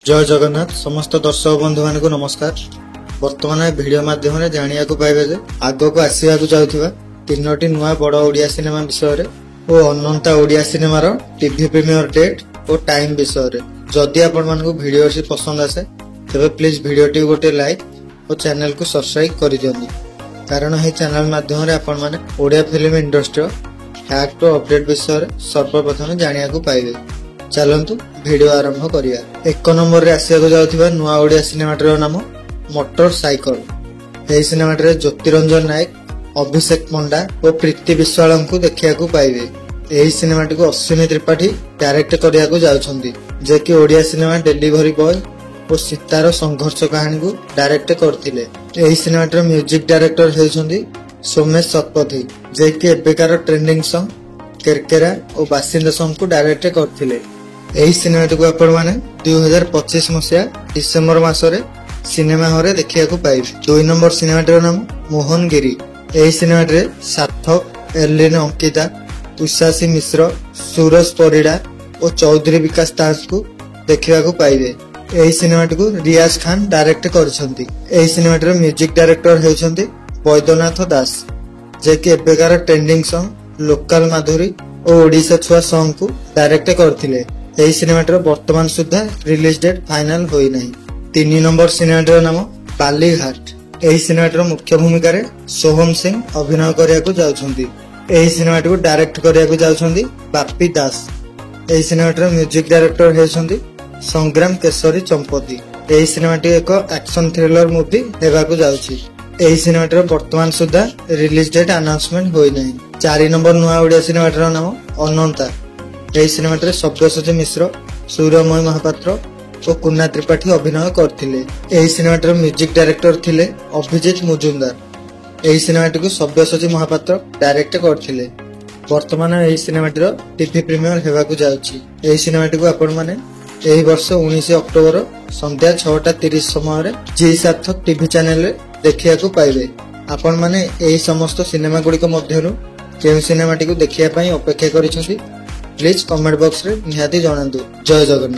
जय जगन्नाथ समस्त दर्शक बंधु मान को नमस्कार। वर्तमान वीडियो माध्यम जाना पाइबे जे आग को आसवा जाऊथिबा तीनोटी नुआ बड़ ओडिया सिनेमा विषय और अनंता ओडिया सिनेमार टीवी प्रीमियर डेट और टाइम विषय जदि आपण मानकु वीडियो पसंद आसे तेबे प्लीज वीडियो गोटे लाइक और चैनल को सब्सक्राइब कर दियंतु, कारण यह चैनल माध्यम आपण माने ओडिया फिल्म इंडस्ट्री फैक्ट और अपडेट विषय सर्वप्रथम जाना पाइबे। चलतु वीडियो आरंभ करिया। एक नंबर रे आसिया जाउथिबा नुआ ओडिया सिनेमाटर नाम मोटर साइकल। एही सिनेमाटर ज्योतिरंजन नायक, अभिषेक पंडा और प्रीति विश्वाल को देखिया पाइबे। एही सिनेमाटी को अश्विनी त्रिपाठी डायरेक्ट करिया जाउछंदी, जे कि ओडिया सिनेमा डिलीवरी बॉय और सीतार संघर्ष कहानी को डायरेक्ट करथिले। एही सिनेमाटर म्यूजिक डायरेक्टर हेउछंदी सोमेश शतपथी, जे कि एबेकार ट्रेंडिंग सॉन्ग केरकेरा और बासिंदा सॉन्ग को डायरेक्ट करथिले। एही सिनेमाटी को आपण माने 2025 मसिया डिसेंबर मासरे सिनेमा हॉल देखिया पाइबे। 2 नंबर सिनेमाटर नाम मोहनगिरी। एही सिनेमाटे सार्थक, एलिन अंकिता, उषासी मिश्र, सूरज परिड़ा और चौधरी विकास दास को देखिया पाइबे। एही सिनेमाटी को रियाज खान डायरेक्ट करछंती। एही सिनेमाटर म्यूजिक डायरेक्टर हेउछंती बैद्यनाथ दास, जे कि एबेकार ट्रेंडिंग सॉन्ग लोकल माधुरी और ओडिशा छुआ सॉन्ग को डायरेक्ट करथिले। एही सिनेमाटर वर्तमान सुधा रिलीज डेट फाइनल होई नाही। 3 नंबर सिनेमाटर नाम बालीघाट। एही सिनेमाटर मुख्य भूमिका रे सोहम सिंह अभिनय करिया को जाउछंती। एही सिनेमाटी को डायरेक्ट करिया को जाउछंती बापी दास। एही सिनेमाटर म्यूजिक डायरेक्टर हेउछंती संग्राम केशरी चंपती। एही सिनेमाटी एक एक्शन थ्रिलर मूवी हेबा को जाउछि। एही सिनेमाटर वर्तमान सुधा रिलीज डेट अनाउंसमेंट होई नाही। 4 नंबर नुआ ओडिया सिनेमाटर नाम अनंता। एही सिनेमाटर सब्यसाची मिश्र, सूर्यमय महापात्र और कुन्ना त्रिपाठी अभिनय करथिले। एही सिनेमाटर म्यूजिक डायरेक्टर थिले अभिजीत मुजुमदार। एही सिनेमाटी को सब्यसाची महापात्र डायरेक्ट करथिले। वर्तमान एही सिनेमाटीर टीवी प्रीमियर हेबा को जाउछि। एही सिनेमाटी को आपण माने एही वर्ष 19 अक्टोबर संध्या 6:30 समय जी सार्थक टीवी चैनल रे देखिया को पाइबे। आपण माने एही समस्त सिनेमा गुडी को मध्यरु केउ सिनेमाटी को देखिया पई अपेक्षा करिसथि प्लीज कमेंट बॉक्स रे निहाती जणांतु। जय जगन्नाथ।